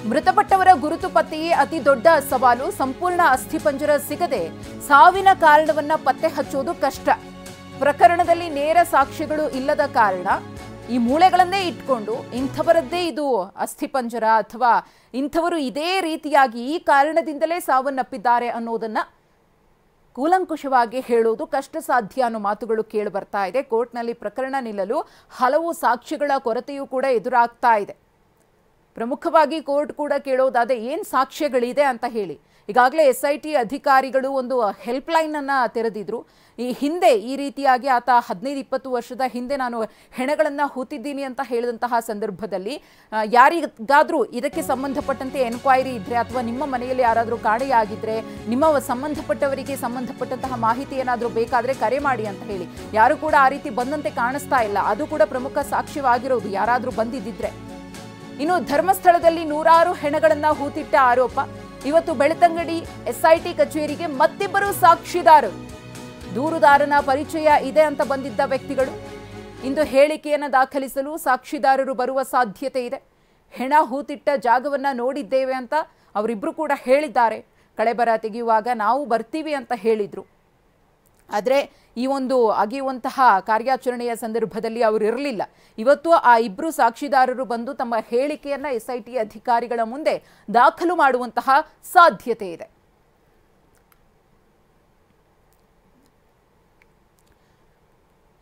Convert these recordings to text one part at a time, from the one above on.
ಮೃತಪಟ್ಟವರ ಗುರುತು ಪತ್ತೆಯೇ ಅತಿ ದೊಡ್ಡ ಸವಾಲು. ಸಂಪೂರ್ಣ ಅಸ್ಥಿಪಂಜರ ಸಿಗದೆ ಸಾವಿನ ಕಾರಣವನ್ನ ಪತ್ತೆ ಹಚ್ಚೋದು ಕಷ್ಟ. ಪ್ರಕರಣದಲ್ಲಿ ನೇರ ಸಾಕ್ಷ್ಯಗಳು ಇಲ್ಲದ ಕಾರಣ ಈ ಮೂಳೆಗಳನ್ನೇ ಇಟ್ಕೊಂಡು ಇಂಥವರದ್ದೇ ಇದು ಅಸ್ಥಿಪಂಜರ ಅಥವಾ ಇಂಥವರು ಇದೇ ರೀತಿಯಾಗಿ ಈ ಕಾರಣದಿಂದಲೇ ಸಾವನ್ನಪ್ಪಿದ್ದಾರೆ ಅನ್ನೋದನ್ನ ಕೂಲಂಕುಷವಾಗಿ ಹೇಳೋದು ಕಷ್ಟ ಸಾಧ್ಯ ಅನ್ನೋ ಮಾತುಗಳು ಕೇಳಿ ಬರ್ತಾ ಇದೆ. ಕೋರ್ಟ್ನಲ್ಲಿ ಪ್ರಕರಣ ನಿಲ್ಲಲು ಹಲವು ಸಾಕ್ಷ್ಯಗಳ ಕೊರತೆಯೂ ಕೂಡ ಎದುರಾಗ್ತಾ ಇದೆ. ಪ್ರಮುಖವಾಗಿ ಕೋರ್ಟ್ ಕೂಡ ಕೇಳೋದಾದ್ರೆ ಏನು ಸಾಕ್ಷ್ಯಗಳಿದೆ ಅಂತ ಹೇಳಿ. ಈಗಾಗಲೇ SIT ಅಧಿಕಾರಿಗಳು ಒಂದು ಹೆಲ್ಪ್ ಲೈನ್ ಅನ್ನ ತೆರೆದಿದ್ರು. ಈ ಹಿಂದೆ ಈ ರೀತಿಯಾಗಿ ಆತ 15-20 ವರ್ಷದ ಹಿಂದೆ ನಾನು ಹೆಣಗಳನ್ನು ಹೂತಿದ್ದೀನಿ ಅಂತ ಹೇಳಿದಂತಹ ಸಂದರ್ಭದಲ್ಲಿ ಯಾರಿಗಾದ್ರೂ ಇದಕ್ಕೆ ಸಂಬಂಧಪಟ್ಟಂತೆ ಎನ್ಕ್ವೈರಿ ಇದ್ರೆ ಅಥವಾ ನಿಮ್ಮ ಮನೆಯಲ್ಲಿ ಯಾರಾದರೂ ಕಾಣೆಯಾಗಿದ್ರೆ ನಿಮ್ಮ ಸಂಬಂಧಪಟ್ಟವರಿಗೆ ಸಂಬಂಧಪಟ್ಟಂತಹ ಮಾಹಿತಿ ಏನಾದರೂ ಬೇಕಾದ್ರೆ ಕರೆ ಮಾಡಿ ಅಂತ ಹೇಳಿ. ಯಾರು ಕೂಡ ಆ ರೀತಿ ಬಂದಂತೆ ಕಾಣಿಸ್ತಾ ಇಲ್ಲ. ಅದು ಕೂಡ ಪ್ರಮುಖ ಸಾಕ್ಷ್ಯವಾಗಿರೋದು ಯಾರಾದರೂ ಬಂದಿದ್ದಿದ್ರೆ. ಇನ್ನು ಧರ್ಮಸ್ಥಳದಲ್ಲಿ ನೂರಾರು ಹೆಣಗಳನ್ನ ಹೂತಿಟ್ಟ ಆರೋಪ. ಇವತ್ತು ಬೆಳ್ತಂಗಡಿ SIT ಕಚೇರಿಗೆ ಮತ್ತಿಬ್ಬರು ಸಾಕ್ಷಿದಾರರು. ದೂರುದಾರನ ಪರಿಚಯ ಇದೆ ಅಂತ ಬಂದಿದ್ದ ವ್ಯಕ್ತಿಗಳು ಇಂದು ಹೇಳಿಕೆಯನ್ನು ದಾಖಲಿಸಲು ಸಾಕ್ಷಿದಾರರು ಬರುವ ಸಾಧ್ಯತೆ ಇದೆ. ಹೆಣ ಹೂತಿಟ್ಟ ಜಾಗವನ್ನ ನೋಡಿದ್ದೇವೆ ಅಂತ ಅವರಿಬ್ರು ಕೂಡ ಹೇಳಿದ್ದಾರೆ. ಕಳೆಬರ ತೆಗೆಯುವಾಗ ನಾವು ಬರ್ತೀವಿ ಅಂತ ಹೇಳಿದ್ರು. ಆದರೆ ಈ ಒಂದು ಅಗೆಯುವಂತಹ ಕಾರ್ಯಾಚರಣೆಯ ಸಂದರ್ಭದಲ್ಲಿ ಅವರು ಇರಲಿಲ್ಲ. ಇವತ್ತು ಆ ಇಬ್ಬರು ಸಾಕ್ಷಿದಾರರು ಬಂದು ತಮ್ಮ ಹೇಳಿಕೆಯನ್ನ SIT ಅಧಿಕಾರಿಗಳ ಮುಂದೆ ದಾಖಲು ಮಾಡುವಂತಹ ಸಾಧ್ಯತೆ ಇದೆ.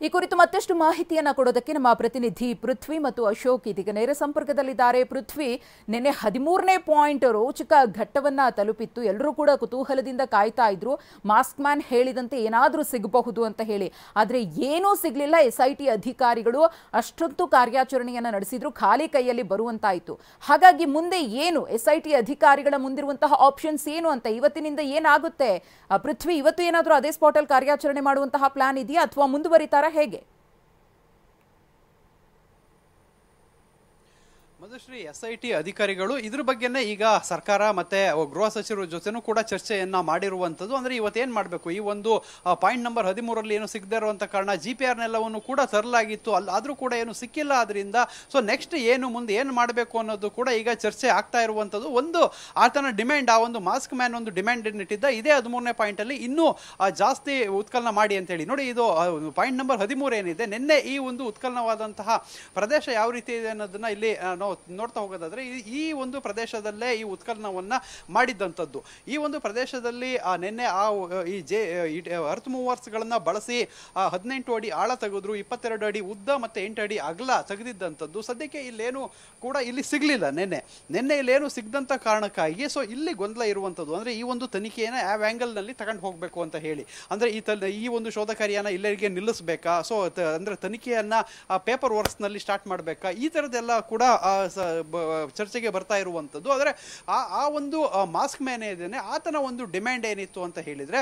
ಈ ಕುರಿತು ಮತ್ತಷ್ಟು ಮಾಹಿತಿಯನ್ನು ಕೊಡೋದಕ್ಕೆ ನಮ್ಮ ಪ್ರತಿನಿಧಿ ಪೃಥ್ವಿ ಮತ್ತು ಅಶೋಕ್ ಇದೀಗ ನೇರ ಸಂಪರ್ಕದಲ್ಲಿದ್ದಾರೆ. ಪೃಥ್ವಿ, ನಿನ್ನೆ 13ನೇ ಪಾಯಿಂಟ್ ರೋಚಕ ಘಟ್ಟವನ್ನ ತಲುಪಿತ್ತು. ಎಲ್ಲರೂ ಕೂಡ ಕುತೂಹಲದಿಂದ ಕಾಯ್ತಾ ಇದ್ರು, ಮಾಸ್ಕ್ ಮ್ಯಾನ್ ಹೇಳಿದಂತೆ ಏನಾದರೂ ಸಿಗಬಹುದು ಅಂತ ಹೇಳಿ. ಆದರೆ ಏನೂ ಸಿಗಲಿಲ್ಲ. SIT ಅಧಿಕಾರಿಗಳು ಅಷ್ಟೊಂದು ಕಾರ್ಯಾಚರಣೆಯನ್ನು ನಡೆಸಿದ್ರು, ಖಾಲಿ ಕೈಯಲ್ಲಿ ಬರುವಂತಾಯಿತು. ಹಾಗಾಗಿ ಮುಂದೆ ಏನು SIT ಅಧಿಕಾರಿಗಳ ಮುಂದಿರುವಂತಹ ಆಪ್ಷನ್ಸ್ ಏನು ಅಂತ, ಇವತ್ತಿನಿಂದ ಏನಾಗುತ್ತೆ ಪೃಥ್ವಿ? ಇವತ್ತು ಏನಾದರೂ ಅದೇ ಸ್ಪಾಟಲ್ಲಿ ಕಾರ್ಯಾಚರಣೆ ಮಾಡುವಂತಹ ಪ್ಲಾನ್ ಇದೆಯಾ ಅಥವಾ ಮುಂದುವರಿತಾರ ಹೇಗೆ? ಮಧುಶ್ರೀ, SIT ಅಧಿಕಾರಿಗಳು ಇದ್ರ ಬಗ್ಗೆನೇ ಈಗ ಸರ್ಕಾರ ಮತ್ತೆ ಗೃಹ ಸಚಿವರ ಜೊತೆನೂ ಕೂಡ ಚರ್ಚೆಯನ್ನ ಮಾಡಿರುವಂಥದ್ದು. ಅಂದ್ರೆ ಇವತ್ತೇನು ಮಾಡಬೇಕು, ಈ ಒಂದು ಪಾಯಿಂಟ್ ನಂಬರ್ 13ರಲ್ಲಿ ಏನು ಸಿಗದೇ ಇರುವಂಥ ಕಾರಣ GPRನೆಲ್ಲವನ್ನು ಕೂಡ ತರಲಾಗಿತ್ತು, ಆದರೂ ಕೂಡ ಏನು ಸಿಕ್ಕಿಲ್ಲ. ಅದರಿಂದ ಸೊ ನೆಕ್ಸ್ಟ್ ಏನು ಮುಂದೆ ಏನು ಮಾಡಬೇಕು ಅನ್ನೋದು ಕೂಡ ಈಗ ಚರ್ಚೆ ಆಗ್ತಾ ಇರುವಂಥದ್ದು. ಒಂದು ಆತನ ಡಿಮ್ಯಾಂಡ್, ಆ ಒಂದು ಮಾಸ್ಕ್ ಮ್ಯಾನ್ ಒಂದು ಡಿಮ್ಯಾಂಡ್ ಇಟ್ಟಿದ್ದ, ಇದೇ 13ನೇ ಪಾಯಿಂಟಲ್ಲಿ ಇನ್ನೂ ಜಾಸ್ತಿ ಉತ್ಕಲನ ಮಾಡಿ ಅಂತೇಳಿ. ನೋಡಿ, ಇದು ಪಾಯಿಂಟ್ ನಂಬರ್ 13 ಏನಿದೆ, ನಿನ್ನೆ ಈ ಒಂದು ಉತ್ಕಲನವಾದಂತಹ ಪ್ರದೇಶ ಯಾವ ರೀತಿ ಇದೆ ಅನ್ನೋದನ್ನ ಇಲ್ಲಿ ನಾವು ನೋಡ್ತಾ ಹೋಗೋದಾದ್ರೆ ಈ ಒಂದು ಪ್ರದೇಶದಲ್ಲೇ ಈ ಉತ್ಕಲನವನ್ನ ಮಾಡಿದ್ದಂಥದ್ದು. ಈ ಒಂದು ಪ್ರದೇಶದಲ್ಲಿ ನಿನ್ನೆ ಈ ಅರ್ತ್ ಮೂವರ್ಸ್ ಗಳನ್ನ ಬಳಸಿ 18 ಅಡಿ ಆಳ ತೆಗೆದ್ರು, 22 ಅಡಿ ಉದ್ದ ಮತ್ತೆ 8 ಅಡಿ ಅಗಲ ತೆಗೆದಿದ್ದಂಥದ್ದು. ಸದ್ಯಕ್ಕೆ ಇಲ್ಲೇನು ಕೂಡ ಇಲ್ಲಿ ಸಿಗ್ಲಿಲ್ಲ. ನಿನ್ನೆ ಇಲ್ಲೇನು ಸಿಗದಂತ ಕಾರಣಕ್ಕಾಗಿ ಸೊ ಇಲ್ಲಿ ಗೊಂದಲ ಇರುವಂಥದ್ದು. ಅಂದ್ರೆ ಈ ಒಂದು ತನಿಖೆಯನ್ನ ಯಾವ ಆಂಗಲ್ ನಲ್ಲಿ ತಗೊಂಡು ಹೋಗ್ಬೇಕು ಅಂತ ಹೇಳಿ, ಅಂದ್ರೆ ಈ ಒಂದು ಶೋಧ ಕಾರ್ಯನ ಇಲ್ಲರಿಗೆ ನಿಲ್ಲಿಸಬೇಕಾ, ಸೊ ಅಂದ್ರೆ ತನಿಖೆಯನ್ನ ಪೇಪರ್ ವರ್ಕ್ಸ್ ನಲ್ಲಿ ಸ್ಟಾರ್ಟ್ ಮಾಡಬೇಕಾ, ಈ ತರದೆಲ್ಲ ಕೂಡ ಚರ್ಚೆಗೆ ಬರ್ತಾ ಇರುವಂಥದ್ದು. ಆದರೆ ಆ ಒಂದು ಮಾಸ್ಕ್ ಮ್ಯಾನ್ ಏನೇನೆ ಆತನ ಒಂದು ಡಿಮ್ಯಾಂಡ್ ಏನಿತ್ತು ಅಂತ ಹೇಳಿದ್ರೆ,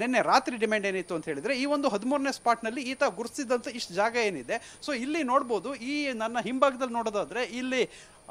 ನಿನ್ನೆ ರಾತ್ರಿ ಡಿಮ್ಯಾಂಡ್ ಏನಿತ್ತು ಅಂತ ಹೇಳಿದ್ರೆ, ಈ ಒಂದು 13ನೇ ಸ್ಪಾಟ್ ನಲ್ಲಿ ಈತ ಗುರುತಿಸಿದಂತ ಇಷ್ಟು ಜಾಗ ಏನಿದೆ, ಸೊ ಇಲ್ಲಿ ನೋಡ್ಬೋದು. ಈ ನನ್ನ ಹಿಂಭಾಗದಲ್ಲಿ ನೋಡೋದಾದ್ರೆ ಇಲ್ಲಿ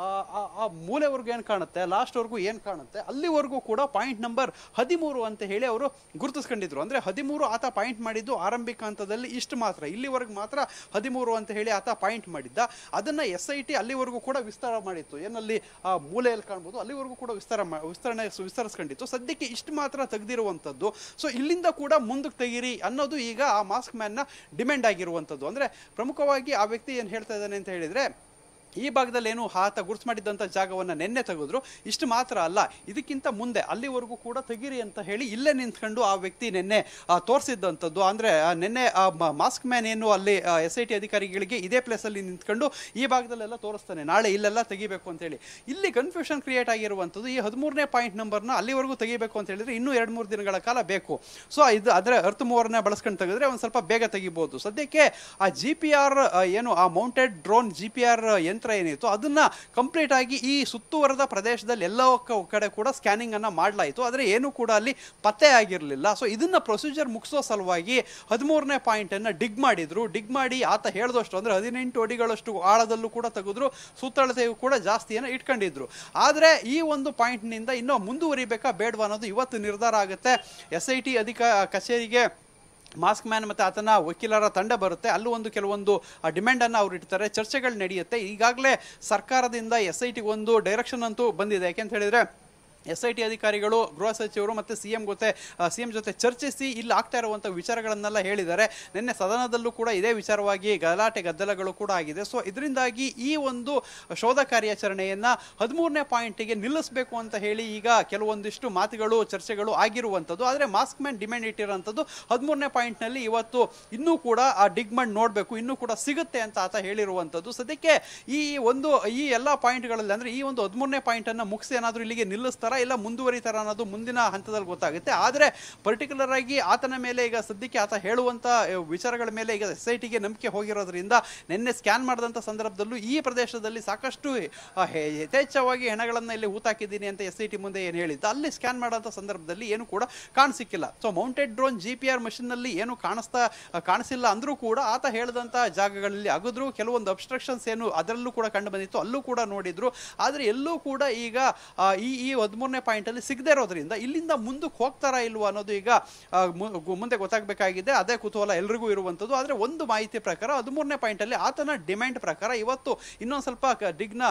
ಆ ಮೂಲೆವರೆಗೂ ಏನು ಕಾಣುತ್ತೆ, ಲಾಸ್ಟ್ವರೆಗೂ ಏನು ಕಾಣುತ್ತೆ, ಅಲ್ಲಿವರೆಗೂ ಕೂಡ ಪಾಯಿಂಟ್ ನಂಬರ್ 13 ಅಂತ ಹೇಳಿ ಅವರು ಗುರುತಿಸ್ಕೊಂಡಿದ್ರು. ಅಂದರೆ 13 ಆತ ಪಾಯಿಂಟ್ ಮಾಡಿದ್ದು ಆರಂಭಿಕ ಹಂತದಲ್ಲಿ ಇಷ್ಟು ಮಾತ್ರ, ಇಲ್ಲಿವರೆಗೂ ಮಾತ್ರ 13 ಅಂತ ಹೇಳಿ ಆತ ಪಾಯಿಂಟ್ ಮಾಡಿದ್ದ. ಅದನ್ನು SIT ಅಲ್ಲಿವರೆಗೂ ಕೂಡ ವಿಸ್ತಾರ ಮಾಡಿತ್ತು. ಏನಲ್ಲಿ ಆ ಮೂಲೆಯಲ್ಲಿ ಕಾಣ್ಬೋದು, ಅಲ್ಲಿವರೆಗೂ ಕೂಡ ವಿಸ್ತರಿಸ್ಕೊಂಡಿತ್ತು. ಸದ್ಯಕ್ಕೆ ಇಷ್ಟು ಮಾತ್ರ ತೆಗೆದಿರುವಂಥದ್ದು. ಸೊ ಇಲ್ಲಿಂದ ಕೂಡ ಮುಂದಕ್ಕೆ ತೆಗೀರಿ ಅನ್ನೋದು ಈಗ ಆ ಮಾಸ್ಕ್ ಮ್ಯಾನ್ನ ಡಿಮ್ಯಾಂಡ್ ಆಗಿರುವಂಥದ್ದು. ಅಂದರೆ ಪ್ರಮುಖವಾಗಿ ಆ ವ್ಯಕ್ತಿ ಏನು ಹೇಳ್ತಾ ಇದ್ದಾನೆ ಅಂತ ಹೇಳಿದರೆ, ಈ ಭಾಗದಲ್ಲಿ ಏನು ಆತ ಗುರುತು ಮಾಡಿದ್ದಂಥ ಜಾಗವನ್ನು ನಿನ್ನೆ ತೆಗೆದ್ರು, ಇಷ್ಟು ಮಾತ್ರ ಅಲ್ಲ, ಇದಕ್ಕಿಂತ ಮುಂದೆ ಅಲ್ಲಿವರೆಗೂ ಕೂಡ ತೆಗೀರಿ ಅಂತ ಹೇಳಿ ಇಲ್ಲೇ ನಿಂತ್ಕೊಂಡು ಆ ವ್ಯಕ್ತಿ ನಿನ್ನೆ ತೋರಿಸಿದ್ದಂಥದ್ದು. ಅಂದರೆ ನಿನ್ನೆ ಮಾಸ್ಕ್ ಮ್ಯಾನ್ ಏನು ಅಲ್ಲಿ SIT ಅಧಿಕಾರಿಗಳಿಗೆ ಇದೇ ಪ್ಲೇಸಲ್ಲಿ ನಿಂತ್ಕೊಂಡು ಈ ಭಾಗದಲ್ಲೆಲ್ಲ ತೋರಿಸ್ತಾನೆ, ನಾಳೆ ಇಲ್ಲೆಲ್ಲ ತೆಗಿಬೇಕು ಅಂತೇಳಿ. ಇಲ್ಲಿ ಕನ್ಫ್ಯೂಷನ್ ಕ್ರಿಯೇಟ್ ಆಗಿರುವಂಥದ್ದು. ಈ 13ನೇ ಪಾಯಿಂಟ್ ನಂಬರ್ನ ಅಲ್ಲಿವರೆಗೂ ತೆಗಿಬೇಕು ಅಂತ ಹೇಳಿದ್ರೆ ಇನ್ನೂ 2-3 ದಿನಗಳ ಕಾಲ ಬೇಕು. ಸೊ ಇದು ಅದರ ಅರ್ತ್ ಮೂವರ್ನ ಬಳಸ್ಕೊಂಡು ತೆಗೆದ್ರೆ ಒಂದು ಸ್ವಲ್ಪ ಬೇಗ ತೆಗಿಬೋದು. ಸದ್ಯಕ್ಕೆ ಆ GPR ಏನು ಆ ಮೌಂಟೆಡ್ ಡ್ರೋನ್ GPR ಯಂತ್ರ ಏನಿತ್ತು ಅದನ್ನ ಕಂಪ್ಲೀಟ್ ಆಗಿ ಈ ಸುತ್ತುವರೆದ ಪ್ರದೇಶದಲ್ಲಿ ಎಲ್ಲ ಕಡೆ ಕೂಡ ಸ್ಕ್ಯಾನಿಂಗ್ ಅನ್ನ ಮಾಡಲಾಯಿತು. ಆದರೆ ಏನು ಕೂಡ ಅಲ್ಲಿ ಪತ್ತೆ ಆಗಿರಲಿಲ್ಲ. ಸೊ ಇದನ್ನ ಪ್ರೊಸೀಜರ್ ಮುಗಿಸೋ ಸಲುವಾಗಿ 13ನೇ ಪಾಯಿಂಟ್ ಅನ್ನ ಡಿಗ್ ಮಾಡಿದ್ರು. ಡಿಗ್ ಮಾಡಿ ಆತ ಹೇಳಿದಷ್ಟು ಅಂದ್ರೆ 18 ಅಡಿಗಳಷ್ಟು ಆಳದಲ್ಲೂ ಕೂಡ ತೆಗೆದ್ರು, ಸುತ್ತಳತೆಯು ಕೂಡ ಜಾಸ್ತಿಯನ್ನು ಇಟ್ಕೊಂಡಿದ್ರು. ಆದರೆ ಈ ಒಂದು ಪಾಯಿಂಟ್ ನಿಂದ ಇನ್ನೂ ಮುಂದುವರಿಬೇಕಾ ಬೇಡವಾ ಅನ್ನೋದು ಇವತ್ತು ನಿರ್ಧಾರ ಆಗುತ್ತೆ. SIT ಕಚೇರಿಗೆ ಮಾಸ್ಕ್ ಮ್ಯಾನ್ ಮತ್ತು ಆತನ ವಕೀಲರ ತಂಡ ಬರುತ್ತೆ. ಅಲ್ಲೂ ಒಂದು ಕೆಲವೊಂದು ಡಿಮ್ಯಾಂಡನ್ನು ಅವ್ರು ಇಡ್ತಾರೆ, ಚರ್ಚೆಗಳು ನಡೆಯುತ್ತೆ. ಈಗಾಗಲೇ ಸರ್ಕಾರದಿಂದ SIT ಒಂದು ಡೈರೆಕ್ಷನ್ ಅಂತೂ ಬಂದಿದೆ. ಯಾಕೆಂತ ಹೇಳಿದರೆ SIT ಅಧಿಕಾರಿಗಳು ಗೃಹ ಸಚಿವರು ಮತ್ತು ಸಿಎಂ ಜೊತೆ ಚರ್ಚಿಸಿ ಇಲ್ಲಿ ಆಗ್ತಾ ಇರುವಂಥ ವಿಚಾರಗಳನ್ನೆಲ್ಲ ಹೇಳಿದ್ದಾರೆ. ನಿನ್ನೆ ಸದನದಲ್ಲೂ ಕೂಡ ಇದೇ ವಿಚಾರವಾಗಿ ಗದ್ದಲಗಳು ಕೂಡ ಆಗಿದೆ. ಸೊ ಇದರಿಂದಾಗಿ ಈ ಒಂದು ಶೋಧ ಕಾರ್ಯಾಚರಣೆಯನ್ನು 13ನೇ ಪಾಯಿಂಟಿಗೆ ನಿಲ್ಲಿಸಬೇಕು ಅಂತ ಹೇಳಿ ಈಗ ಕೆಲವೊಂದಿಷ್ಟು ಮಾತುಗಳು ಚರ್ಚೆಗಳು ಆಗಿರುವಂಥದ್ದು. ಆದರೆ ಮಾಸ್ಕ್ ಮ್ಯಾನ್ ಡಿಮ್ಯಾಂಡ್ ಇಟ್ಟಿರೋಂಥದ್ದು 13ನೇ ಪಾಯಿಂಟ್ನಲ್ಲಿ ಇವತ್ತು ಇನ್ನೂ ಕೂಡ ಆ ಡಿಗ್ ಮಾಡಿ ನೋಡಬೇಕು, ಇನ್ನೂ ಕೂಡ ಸಿಗುತ್ತೆ ಅಂತ ಆತ ಹೇಳಿರುವಂಥದ್ದು. ಸದ್ಯಕ್ಕೆ ಈ ಎಲ್ಲ ಪಾಯಿಂಟ್ಗಳಲ್ಲಿ ಅಂದರೆ ಈ ಒಂದು 13ನೇ ಪಾಯಿಂಟನ್ನು ಮುಗಿಸಿ ಏನಾದರೂ ಇಲ್ಲಿಗೆ ನಿಲ್ಲಿಸ್ತಾರ ಇಲ್ಲ ಮುಂದುವರಿತಾರ ಅನ್ನೋದು ಮುಂದಿನ ಹಂತದಲ್ಲಿ ಗೊತ್ತಾಗುತ್ತೆ. ಆದರೆ ಪರ್ಟಿಕ್ಯುಲರ್ ಆಗಿ ಆತನ ಮೇಲೆ ಈಗ ಸದ್ಯಕ್ಕೆ ಆತ ಹೇಳುವಂಥ ವಿಚಾರಗಳ ಮೇಲೆ ಈಗ SITಗೆ ನಂಬಿಕೆ ಹೋಗಿರೋದ್ರಿಂದ ನಿನ್ನೆ ಸ್ಕ್ಯಾನ್ ಮಾಡಿದಂಥ ಸಂದರ್ಭದಲ್ಲೂ ಈ ಪ್ರದೇಶದಲ್ಲಿ ಸಾಕಷ್ಟು ಯಥೇಚ್ಛವಾಗಿ ಹೆಣಗಳನ್ನು ಇಲ್ಲಿ ಹೂತಾಕಿದ್ದೀನಿ ಅಂತ SIT ಮುಂದೆ ಏನು ಹೇಳಿದ್ದು, ಅಲ್ಲಿ ಸ್ಕ್ಯಾನ್ ಮಾಡೋಂಥ ಸಂದರ್ಭದಲ್ಲಿ ಏನು ಕೂಡ ಕಾಣಿಸಿಕ್ಕಿಲ್ಲ. ಸೊ ಮೌಂಟೆಡ್ ಡ್ರೋನ್ GPR ಮಷಿನ್ನಲ್ಲಿ ಏನು ಕಾಣಿಸಿಲ್ಲ ಅಂದರೂ ಕೂಡ ಆತ ಹೇಳಿದಂಥ ಜಾಗಗಳಲ್ಲಿ ಅಗದ್ರು ಕೆಲವೊಂದು ಅಬ್ಸ್ಟ್ರಕ್ಷನ್ಸ್ ಏನು ಅದರಲ್ಲೂ ಕೂಡ ಕಂಡು ಬಂದಿತ್ತು, ಅಲ್ಲೂ ಕೂಡ ನೋಡಿದ್ರು. ಆದರೆ ಎಲ್ಲೂ ಕೂಡ ಈಗ ಈ 13ನೇ ಪಾಯಿಂಟಲ್ಲಿ ಸಿಗದೇ ಇರೋದ್ರಿಂದ ಇಲ್ಲಿಂದ ಮುಂದಕ್ಕೆ ಹೋಗ್ತಾರಾ ಇಲ್ವಾ ಅನ್ನೋದು ಈಗ ಮುಂದೆ ಗೊತ್ತಾಗಬೇಕಾಗಿದೆ. ಅದೇ ಕುತೂಹಲ ಎಲ್ರಿಗೂ ಇರುವಂಥದ್ದು. ಆದರೆ ಒಂದು ಮಾಹಿತಿ ಪ್ರಕಾರ 13ನೇ ಪಾಯಿಂಟಲ್ಲಿ ಆತನ ಡಿಮ್ಯಾಂಡ್ ಪ್ರಕಾರ ಇವತ್ತು ಇನ್ನೊಂದು ಸ್ವಲ್ಪ ಡಿಗ್ನ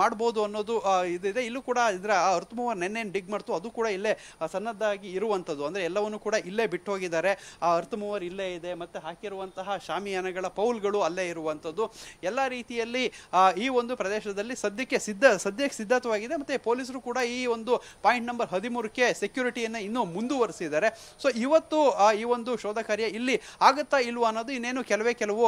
ಮಾಡ್ಬೋದು ಅನ್ನೋದು ಇದಿದೆ. ಇಲ್ಲೂ ಕೂಡ ಇದರ ಅರ್ತ್ ಮೂವರ್ ನೆನ್ನೆ ಡಿಗ್ ಮಾಡ್ತು, ಅದು ಕೂಡ ಇಲ್ಲೇ ಸನ್ನದ್ಧಾಗಿ ಇರುವಂಥದ್ದು. ಅಂದರೆ ಎಲ್ಲವನ್ನು ಕೂಡ ಇಲ್ಲೇ ಬಿಟ್ಟು ಹೋಗಿದ್ದಾರೆ. ಆ ಅರ್ತ್ ಮೂವರ್ ಇಲ್ಲೇ ಇದೆ, ಮತ್ತು ಹಾಕಿರುವಂತಹ ಶಾಮಿಯಾನಗಳ ಪೌಲ್ಗಳು ಅಲ್ಲೇ ಇರುವಂಥದ್ದು. ಎಲ್ಲ ರೀತಿಯಲ್ಲಿ ಈ ಒಂದು ಪ್ರದೇಶದಲ್ಲಿ ಸದ್ಯಕ್ಕೆ ಸಿದ್ಧವಾಗಿದೆ. ಮತ್ತು ಪೊಲೀಸರು ಕೂಡ ಈ ಒಂದು ಪಾಯಿಂಟ್ ನಂಬರ್ 13ಕ್ಕೆ ಸೆಕ್ಯೂರಿಟಿಯನ್ನು ಇನ್ನೂ ಮುಂದುವರಿಸಿದ್ದಾರೆ. ಸೊ ಇವತ್ತು ಈ ಒಂದು ಶೋಧ ಕಾರ್ಯ ಇಲ್ಲಿ ಆಗುತ್ತಾ ಇಲ್ವಾ ಅನ್ನೋದು ಇನ್ನೇನು ಕೆಲವು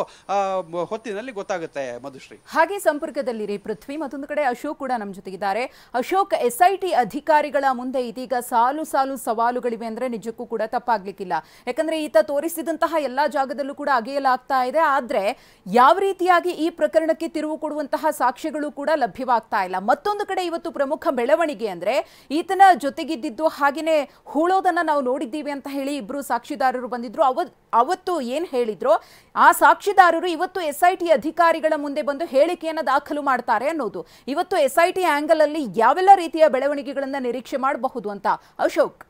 ಹೊತ್ತಿನಲ್ಲಿ ಗೊತ್ತಾಗುತ್ತೆ. ಮಧುಶ್ರೀ, ಹಾಗೆ ಸಂಪರ್ಕದಲ್ಲಿರಿ ಪೃಥ್ವಿ. ಮತ್ತೊಂದು ಕಡೆ ಅಶೋಕ್ ಕೂಡ ನಮ್ಮ ಜೊತೆಗಿದ್ದಾರೆ. ಅಶೋಕ್, SIT ಅಧಿಕಾರಿಗಳ ಮುಂದೆ ಇದೀಗ ಸಾಲು ಸವಾಲುಗಳಿವೆ ಅಂದ್ರೆ ನಿಜಕ್ಕೂ ಕೂಡ ತಪ್ಪಾಗ್ಲಿಕ್ಕಿಲ್ಲ. ಯಾಕಂದ್ರೆ ಈತ ತೋರಿಸಿದಂತಹ ಎಲ್ಲಾ ಜಾಗದಲ್ಲೂ ಕೂಡ ಅಗೆಯಲಾಗ್ತಾ ಇದೆ. ಆದ್ರೆ ಯಾವ ರೀತಿಯಾಗಿ ಈ ಪ್ರಕರಣಕ್ಕೆ ತಿರುವು ಕೊಡುವಂತಹ ಸಾಕ್ಷ್ಯಗಳು ಕೂಡ ಲಭ್ಯವಾಗ್ತಾ ಇಲ್ಲ. ಮತ್ತೊಂದು ಕಡೆ ಇವತ್ತು ಪ್ರಮುಖ ಬೆಳವಣಿಗೆ ಅಂದ್ರೆ ಈತನ ಜೊತೆಗಿದ್ದು ಹಾಗೇನೆ ಹೂಳೋದನ್ನ ನಾವು ನೋಡಿದ್ದೀವಿ ಅಂತ ಹೇಳಿ ಇಬ್ರು ಸಾಕ್ಷಿದಾರರು ಬಂದಿದ್ರು. ಅವತ್ತು ಏನ್ ಹೇಳಿದ್ರು ಆ ಸಾಕ್ಷಿದಾರರು ಇವತ್ತು SIT ಅಧಿಕಾರಿಗಳ ಮುಂದೆ ಬಂದು ಹೇಳಿಕೆಯನ್ನ ದಾಖಲು ಮಾಡ್ತಾರೆ ಅನ್ನೋದು. ಇವತ್ತು SIT ಆಂಗಲ್ ಅಲ್ಲಿ ಯಾವೆಲ್ಲ ರೀತಿಯ ಬೆಳವಣಿಗೆಗಳನ್ನ ನಿರೀಕ್ಷೆ ಮಾಡಬಹುದು ಅಂತ ಅಶೋಕ್?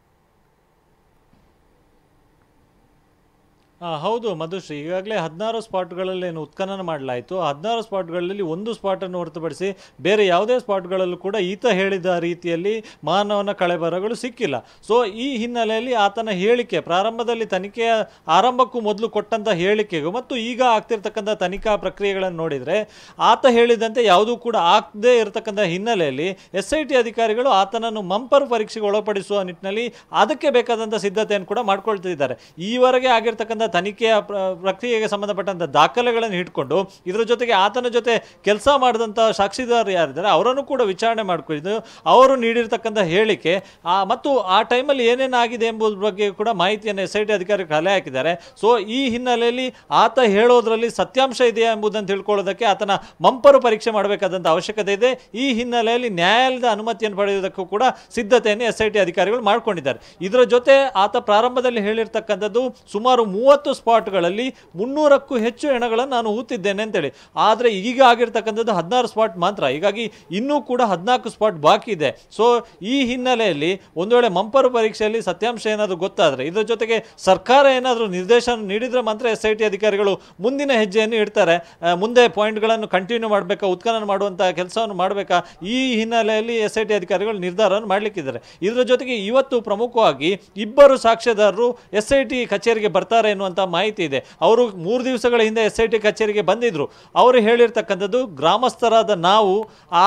ಹೌದು ಮಧುಶ್ರೀ, ಈಗಾಗಲೇ 16 ಸ್ಪಾಟ್ಗಳಲ್ಲಿ ಉತ್ಖನನ ಮಾಡಲಾಯಿತು. 16 ಸ್ಪಾಟ್ಗಳಲ್ಲಿ ಒಂದು ಸ್ಪಾಟನ್ನು ಹೊರತುಪಡಿಸಿ ಬೇರೆ ಯಾವುದೇ ಸ್ಪಾಟ್ಗಳಲ್ಲೂ ಕೂಡ ಈತ ಹೇಳಿದ ರೀತಿಯಲ್ಲಿ ಮಾನವನ ಕಳೆಬರಗಳು ಸಿಕ್ಕಿಲ್ಲ. ಸೊ ಈ ಹಿನ್ನೆಲೆಯಲ್ಲಿ ಆತನ ಹೇಳಿಕೆ ಪ್ರಾರಂಭದಲ್ಲಿ ತನಿಖೆಯ ಆರಂಭಕ್ಕೂ ಮೊದಲು ಕೊಟ್ಟಂಥ ಹೇಳಿಕೆಗೂ ಮತ್ತು ಈಗ ಆಗ್ತಿರ್ತಕ್ಕಂಥ ತನಿಖಾ ಪ್ರಕ್ರಿಯೆಗಳನ್ನು ನೋಡಿದರೆ ಆತ ಹೇಳಿದಂತೆ ಯಾವುದೂ ಕೂಡ ಆಗದೇ ಇರತಕ್ಕಂಥ ಹಿನ್ನೆಲೆಯಲ್ಲಿ SIT ಅಧಿಕಾರಿಗಳು ಆತನನ್ನು ಮಂಪರ್ ಪರೀಕ್ಷೆಗೆ ಒಳಪಡಿಸುವ ನಿಟ್ಟಿನಲ್ಲಿ ಅದಕ್ಕೆ ಬೇಕಾದಂಥ ಸಿದ್ಧತೆಯನ್ನು ಕೂಡ ಮಾಡ್ಕೊಳ್ತಿದ್ದಾರೆ. ಈವರೆಗೆ ಆಗಿರ್ತಕ್ಕಂಥ ತನಿಖೆಯ ಪ್ರಕ್ರಿಯೆಗೆ ಸಂಬಂಧಪಟ್ಟಂತ ದಾಖಲೆಗಳನ್ನು ಇಟ್ಕೊಂಡು ಇದರ ಜೊತೆಗೆ ಆತನ ಜೊತೆ ಕೆಲಸ ಮಾಡಿದಂಥ ಸಾಕ್ಷಿದಾರರು ಯಾರಿದ್ದಾರೆ ಅವರನ್ನು ಕೂಡ ವಿಚಾರಣೆ ಮಾಡ್ಕೊಂಡು ಅವರು ನೀಡಿರ್ತಕ್ಕಂಥ ಹೇಳಿಕೆ ಮತ್ತು ಆ ಟೈಮಲ್ಲಿ ಏನೇನಾಗಿದೆ ಎಂಬುದ್ರ ಬಗ್ಗೆ ಕೂಡ ಮಾಹಿತಿಯನ್ನು SIT ಅಧಿಕಾರಿಗಳು ಕಲೆ ಹಾಕಿದ್ದಾರೆ. ಸೊ ಈ ಹಿನ್ನೆಲೆಯಲ್ಲಿ ಆತ ಹೇಳೋದ್ರಲ್ಲಿ ಸತ್ಯಾಂಶ ಇದೆಯಾ ಎಂಬುದನ್ನು ತಿಳ್ಕೊಳ್ಳೋದಕ್ಕೆ ಆತನ ಮಂಪರು ಪರೀಕ್ಷೆ ಮಾಡಬೇಕಾದಂಥ ಅವಶ್ಯಕತೆ ಇದೆ. ಈ ಹಿನ್ನೆಲೆಯಲ್ಲಿ ನ್ಯಾಯಾಲಯದ ಅನುಮತಿಯನ್ನು ಪಡೆಯುವುದಕ್ಕೂ ಕೂಡ ಸಿದ್ಧತೆಯನ್ನು SIT ಅಧಿಕಾರಿಗಳು ಮಾಡ್ಕೊಂಡಿದ್ದಾರೆ. ಇದರ ಜೊತೆ ಆತ ಪ್ರಾರಂಭದಲ್ಲಿ ಹೇಳಿರ್ತಕ್ಕಂಥದ್ದು ಸುಮಾರು 30 ಸ್ಪಾಟ್ಗಳಲ್ಲಿ 300ಕ್ಕೂ ಹೆಚ್ಚು ಹೆಣಗಳನ್ನು ನಾನು ಹೂತಿದ್ದೇನೆ ಅಂತೇಳಿ. ಆದರೆ ಈಗ ಆಗಿರ್ತಕ್ಕಂಥದ್ದು 16 ಸ್ಪಾಟ್ ಮಾತ್ರ. ಹೀಗಾಗಿ ಇನ್ನೂ ಕೂಡ 14 ಸ್ಪಾಟ್ ಬಾಕಿ ಇದೆ. ಸೊ ಈ ಹಿನ್ನೆಲೆಯಲ್ಲಿ ಒಂದು ವೇಳೆ ಮಂಪರು ಪರೀಕ್ಷೆಯಲ್ಲಿ ಸತ್ಯಾಂಶ ಏನಾದರೂ ಗೊತ್ತಾದರೆ ಇದರ ಜೊತೆಗೆ ಸರ್ಕಾರ ಏನಾದರೂ ನಿರ್ದೇಶನ ನೀಡಿದರೆ ಮಾತ್ರ SIT ಅಧಿಕಾರಿಗಳು ಮುಂದಿನ ಹೆಜ್ಜೆಯನ್ನು ಇಡ್ತಾರೆ. ಮುಂದೆ ಪಾಯಿಂಟ್ಗಳನ್ನು ಕಂಟಿನ್ಯೂ ಮಾಡಬೇಕಾ, ಉತ್ಖನನ ಮಾಡುವಂಥ ಕೆಲಸವನ್ನು ಮಾಡಬೇಕಾ, ಈ ಹಿನ್ನೆಲೆಯಲ್ಲಿ SIT ಅಧಿಕಾರಿಗಳು ನಿರ್ಧಾರವನ್ನು ಮಾಡಲಿಕ್ಕಿದ್ದಾರೆ. ಇದರ ಜೊತೆಗೆ ಇವತ್ತು ಪ್ರಮುಖವಾಗಿ ಇಬ್ಬರು ಸಾಕ್ಷ್ಯದಾರರು SIT ಕಚೇರಿಗೆ ಬರ್ತಾರೆ ಎನ್ನುವಂಥ ಮಾಹಿತಿ ಇದೆ. ಅವರು 3 ದಿವಸಗಳ ಹಿಂದೆ SIT ಕಚೇರಿಗೆ ಬಂದಿದ್ರು. ಅವರು ಹೇಳಿರ್ತಕ್ಕಂಥದ್ದು ಗ್ರಾಮಸ್ಥರಾದ ನಾವು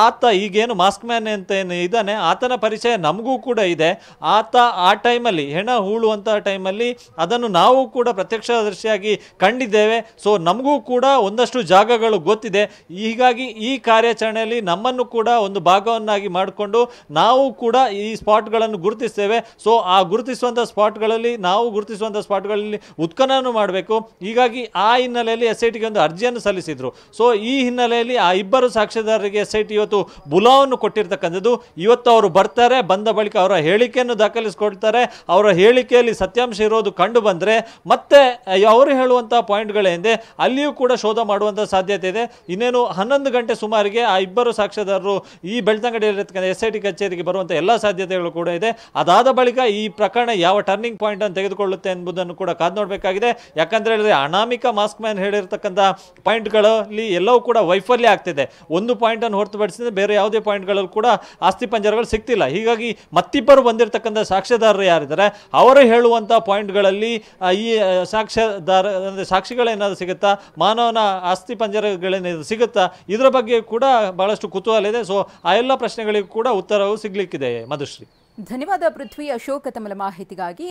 ಆತ ಈಗೇನು ಮಾಸ್ಕ್ ಮ್ಯಾನ್ ಅಂತ ಏನು ಇದ್ದಾನೆ ಆತನ ಪರಿಚಯ ನಮಗೂ ಕೂಡ ಇದೆ. ಆತ ಆ ಟೈಮಲ್ಲಿ ಹೆಣ ಹೂಳುವಂಥ ಟೈಮಲ್ಲಿ ಅದನ್ನು ನಾವು ಕೂಡ ಪ್ರತ್ಯಕ್ಷದರ್ಶಿಯಾಗಿ ಕಂಡಿದ್ದೇವೆ. ಸೊ ನಮಗೂ ಕೂಡ ಒಂದಷ್ಟು ಜಾಗಗಳು ಗೊತ್ತಿದೆ. ಹೀಗಾಗಿ ಈ ಕಾರ್ಯಾಚರಣೆಯಲ್ಲಿ ನಮ್ಮನ್ನು ಕೂಡ ಒಂದು ಭಾಗವನ್ನಾಗಿ ಮಾಡಿಕೊಂಡು ನಾವು ಕೂಡ ಈ ಸ್ಪಾಟ್ಗಳನ್ನು ಗುರುತಿಸ್ತೇವೆ. ಸೊ ಆ ಗುರುತಿಸುವಂಥ ಸ್ಪಾಟ್ಗಳಲ್ಲಿ ನಾವು ಗುರುತಿಸುವಂಥ ಸ್ಪಾಟ್ಗಳಲ್ಲಿ ಉತ್ಖನನ ಉತ್ಖನನ ಮಾಡಬೇಕು. ಹೀಗಾಗಿ ಆ ಹಿನ್ನೆಲೆಯಲ್ಲಿ SITಗೆ ಒಂದು ಅರ್ಜಿಯನ್ನು ಸಲ್ಲಿಸಿದ್ರು. ಸೊ ಈ ಹಿನ್ನೆಲೆಯಲ್ಲಿ ಆ ಇಬ್ಬರು ಸಾಕ್ಷಿದಾರರಿಗೆ SIT ಇವತ್ತು ಬುಲಾವನ್ನು ಕೊಟ್ಟಿರ್ತಕ್ಕಂಥದ್ದು. ಇವತ್ತು ಅವರು ಬರ್ತಾರೆ, ಬಂದ ಬಳಿಕ ಅವರ ಹೇಳಿಕೆಯನ್ನು ದಾಖಲಿಸಿಕೊಳ್ತಾರೆ. ಅವರ ಹೇಳಿಕೆಯಲ್ಲಿ ಸತ್ಯಾಂಶ ಇರೋದು ಕಂಡು ಬಂದರೆ ಮತ್ತೆ ಅವರು ಹೇಳುವಂಥ ಪಾಯಿಂಟ್ಗಳೇನಿದೆ ಅಲ್ಲಿಯೂ ಕೂಡ ಶೋಧ ಮಾಡುವಂಥ ಸಾಧ್ಯತೆ ಇದೆ. ಇನ್ನೇನು 11 ಗಂಟೆ ಸುಮಾರಿಗೆ ಆ ಇಬ್ಬರು ಸಾಕ್ಷಿದಾರರು ಈ ಬೆಳ್ತಂಗಡಿಯಲ್ಲಿರ್ತಕ್ಕಂಥ SIT ಕಚೇರಿಗೆ ಬರುವಂಥ ಎಲ್ಲ ಸಾಧ್ಯತೆಗಳು ಕೂಡ ಇದೆ. ಅದಾದ ಬಳಿಕ ಈ ಪ್ರಕರಣ ಯಾವ ಟರ್ನಿಂಗ್ ಪಾಯಿಂಟ್ ಅನ್ನು ತೆಗೆದುಕೊಳ್ಳುತ್ತೆ ಎಂಬುದನ್ನು ಕೂಡ ಕಾದು ನೋಡಬೇಕಾಗಿದೆ. ಯಾಕಂದ್ರೆ ಹೇಳಿದ್ರೆ ಅನಾಮಿಕ ಮಾಸ್ಕ್ ಮ್ಯಾನ್ ಹೇಳಿರ್ತಕ್ಕಂಥ ಪಾಯಿಂಟ್ಗಳಲ್ಲಿ ಎಲ್ಲವೂ ಕೂಡ ವೈಫಲ್ಯ ಆಗ್ತಿದೆ. ಒಂದು ಪಾಯಿಂಟ್ ಅನ್ನು ಹೊರತುಪಡಿಸಿದ್ರೆ ಬೇರೆ ಯಾವುದೇ ಪಾಯಿಂಟ್ಗಳಲ್ಲೂ ಕೂಡ ಆಸ್ತಿ ಪಂಜರಗಳು ಸಿಗ್ತಿಲ್ಲ. ಹೀಗಾಗಿ ಮತ್ತಿಬ್ಬರು ಬಂದಿರತಕ್ಕಂಥ ಸಾಕ್ಷ್ಯದಾರರು ಯಾರಿದ್ದಾರೆ ಅವರು ಹೇಳುವಂಥ ಪಾಯಿಂಟ್ಗಳಲ್ಲಿ ಈ ಸಾಕ್ಷಿಗಳೇನಾದ್ರು ಸಿಗುತ್ತಾ, ಮಾನವನ ಆಸ್ತಿ ಪಂಜರಗಳೇನಾದ್ರು ಸಿಗುತ್ತಾ, ಇದರ ಬಗ್ಗೆ ಕೂಡ ಬಹಳಷ್ಟು ಕುತೂಹಲ ಇದೆ. ಸೊ ಆ ಎಲ್ಲ ಪ್ರಶ್ನೆಗಳಿಗೂ ಕೂಡ ಉತ್ತರವು ಸಿಗ್ಲಿಕ್ಕಿದೆ. ಮಧುಶ್ರೀ, ಧನ್ಯವಾದ ಪೃಥ್ವಿ. ಅಶೋಕ್ ತಮ್ಮ ಮಾಹಿತಿಗಾಗಿ.